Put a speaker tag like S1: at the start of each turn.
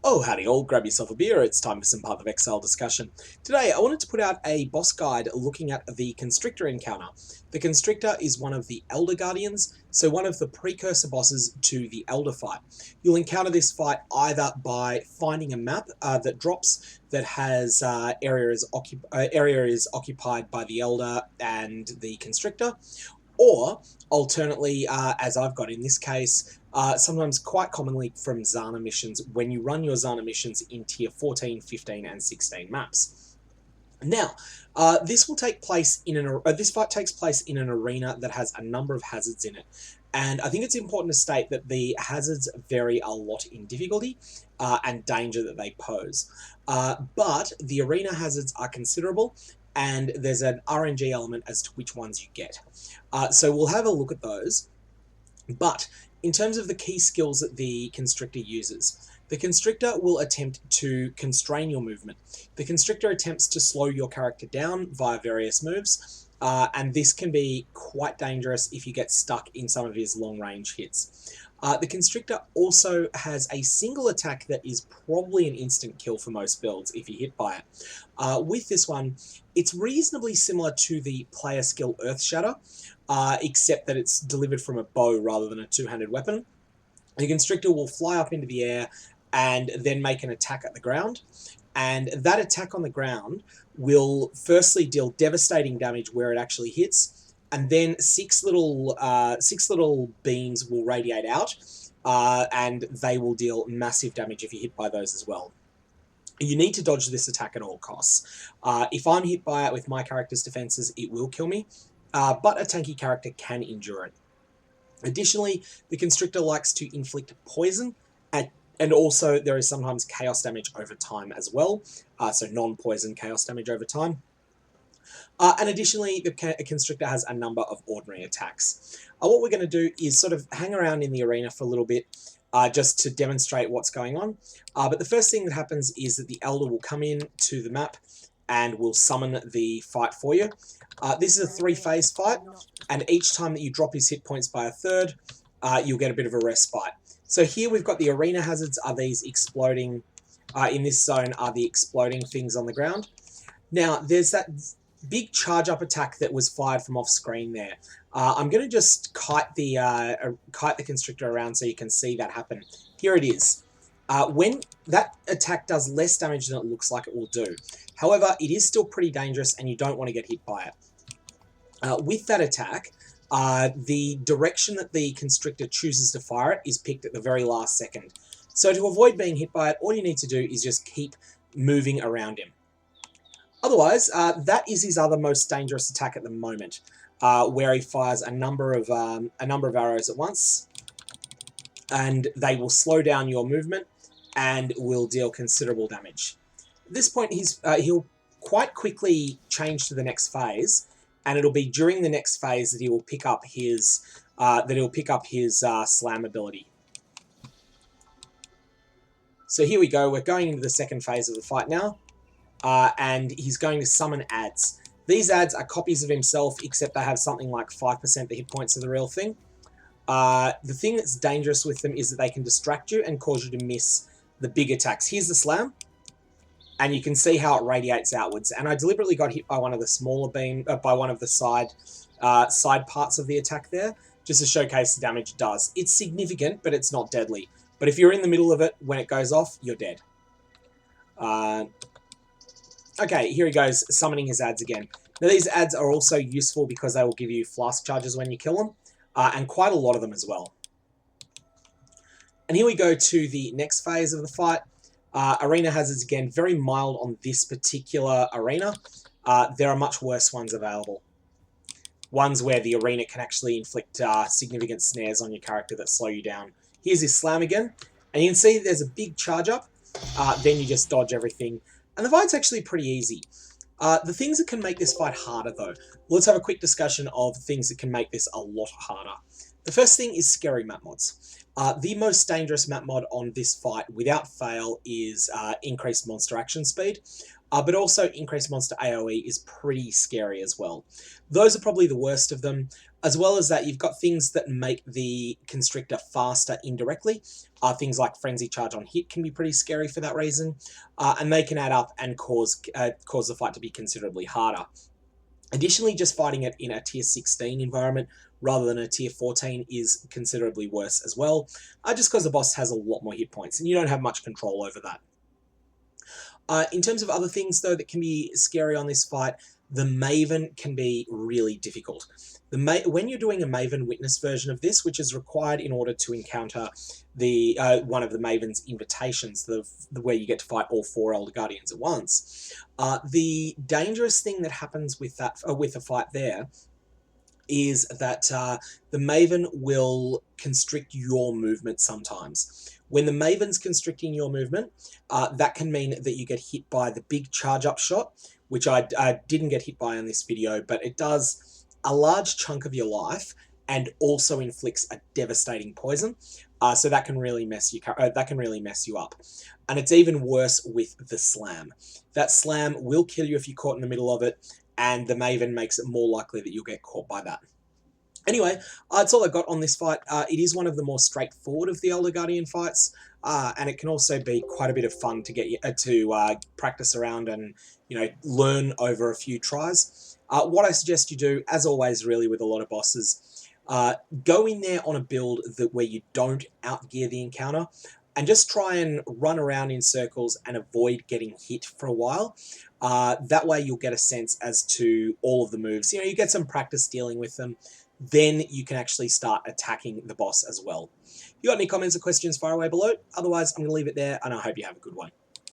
S1: Oh, howdy all, grab yourself a beer, it's time for some Path of Exile discussion. Today, I wanted to put out a boss guide looking at the Constrictor encounter. The Constrictor is one of the Elder Guardians, so one of the precursor bosses to the Elder fight. You'll encounter this fight either by finding a map that drops that has areas occupied by the Elder and the Constrictor, or alternately, as I've got in this case, sometimes quite commonly from Zana missions when you run your Zana missions in tier 14, 15, and 16 maps. Now, this will take place in this fight takes place in an arena that has a number of hazards in it. And I think it's important to state that the hazards vary a lot in difficulty and danger that they pose. But the arena hazards are considerable, and there's an RNG element as to which ones you get. So we'll have a look at those. But in terms of the key skills that the Constrictor uses, the Constrictor will attempt to constrain your movement. The Constrictor attempts to slow your character down via various moves, and this can be quite dangerous if you get stuck in some of his long-range hits. The Constrictor also has a single attack that is probably an instant kill for most builds if you hit by it. With this one, it's reasonably similar to the player skill Earthshatter, except that it's delivered from a bow rather than a two-handed weapon. The Constrictor will fly up into the air and then make an attack at the ground. And that attack on the ground will firstly deal devastating damage where it actually hits, and then six little beams will radiate out, and they will deal massive damage if you hit by those as well. You need to dodge this attack at all costs. If I'm hit by it with my character's defenses, it will kill me, but a tanky character can endure it. Additionally, the Constrictor likes to inflict poison, and also there is sometimes chaos damage over time as well, so non-poison chaos damage over time. And additionally, the Constrictor has a number of ordinary attacks. What we're going to do is sort of hang around in the arena for a little bit, just to demonstrate what's going on. But the first thing that happens is that the Elder will come in to the map and will summon the fight for you. This is a three-phase fight, and each time that you drop his hit points by a third, you'll get a bit of a respite. So here we've got the arena hazards are these exploding, in this zone are the exploding things on the ground. Now, there's that big charge-up attack that was fired from off-screen there. I'm going to just kite the Constrictor around so you can see that happen. Here it is. When that attack does less damage than it looks like it will do. However, it is still pretty dangerous and you don't want to get hit by it. With that attack, the direction that the Constrictor chooses to fire it is picked at the very last second. So to avoid being hit by it, all you need to do is just keep moving around him. Otherwise, that is his other most dangerous attack at the moment, where he fires a number of arrows at once, and they will slow down your movement and will deal considerable damage. At this point, he'll quite quickly change to the next phase, and it'll be during the next phase that he will pick up his slam ability. So here we go. We're going into the second phase of the fight now. And he's going to summon ads. These ads are copies of himself, except they have something like 5% the hit points of the real thing. The thing that's dangerous with them is that they can distract you and cause you to miss the big attacks. Here's the slam, and you can see how it radiates outwards. And I deliberately got hit by one of the smaller by one of the side parts of the attack there, just to showcase the damage it does. It's significant, but it's not deadly. But if you're in the middle of it when it goes off, you're dead. Okay, here he goes, summoning his ads again. Now, these ads are also useful because they will give you flask charges when you kill them, and quite a lot of them as well. And here we go to the next phase of the fight. Arena hazards, again, very mild on this particular arena. There are much worse ones available. Ones where the arena can actually inflict significant snares on your character that slow you down. Here's his slam again, and you can see there's a big charge up. Then you just dodge everything. And the fight's actually pretty easy. The things that can make this fight harder, though. Let's have a quick discussion of things that can make this a lot harder. The first thing is scary map mods. The most dangerous map mod on this fight, without fail, is increased monster action speed. But also increased monster AoE is pretty scary as well. Those are probably the worst of them. As well as that, you've got things that make the Constrictor faster indirectly. Things like Frenzy Charge on hit can be pretty scary for that reason. And they can add up and cause the fight to be considerably harder. Additionally, just fighting it in a tier 16 environment rather than a tier 14 is considerably worse as well, just because the boss has a lot more hit points and you don't have much control over that. In terms of other things, though, that can be scary on this fight, the Maven can be really difficult. When you're doing a Maven witness version of this, which is required in order to encounter the one of the Maven's invitations, where you get to fight all 4 Elder Guardians at once, the dangerous thing that happens with the fight there is that the Maven will constrict your movement sometimes. When the Maven's constricting your movement, that can mean that you get hit by the big charge-up shot, which I didn't get hit by in this video, but it does a large chunk of your life and also inflicts a devastating poison. So that can really mess you up. And it's even worse with the slam. That slam will kill you if you're caught in the middle of it, and the Maven makes it more likely that you'll get caught by that. Anyway, that's all I got on this fight. It is one of the more straightforward of the Elder Guardian fights, and it can also be quite a bit of fun to get you to practice around and learn over a few tries. What I suggest you do, as always, really with a lot of bosses, go in there on a build where you don't outgear the encounter, and just try and run around in circles and avoid getting hit for a while. That way you'll get a sense as to all of the moves. You get some practice dealing with them. Then you can actually start attacking the boss as well. If you got any comments or questions, fire away below. Otherwise, I'm going to leave it there, and I hope you have a good one.